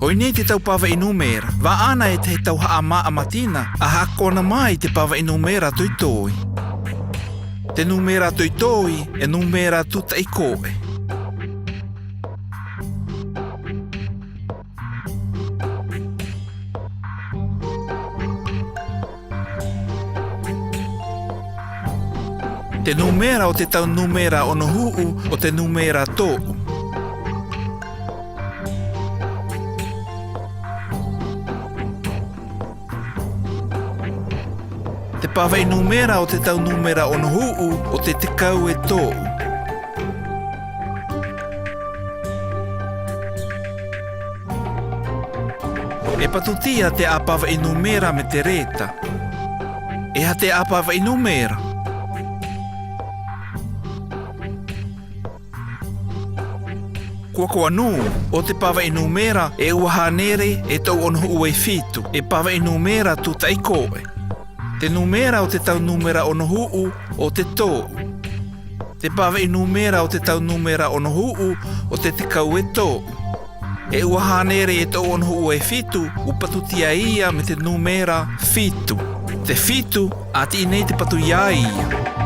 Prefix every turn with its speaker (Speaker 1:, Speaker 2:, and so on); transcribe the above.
Speaker 1: Hoi nei te tau pawa I nūmera. Wa ana e te tau haa maa matina. A hakona mai te pawa I nūmera tui toi. Te nūmera tui toi e nūmera tuta I koe. Te nūmera o te tau nūmera ono huu o te nūmera tōu. Te pawa I nūmera o te tau nūmera ono huu o te tekau e tōu. E patutia te apawa I nūmera me te reta. E ha te apawa I nūmera. Kua nū, o te pawa I nūmera e ua hanere e tau ono huu e fitu. E pawa I nūmera tuta I koe. Te nūmera o te tau nūmera ono huu o te tōu. Te pawa I nūmera o te tau nūmera ono huu o te tekau e tōu. E ua hanere e tau ono huu e fitu, upatutia ia me te nūmera fitu. Te fitu, ati I nei te patu ia ia.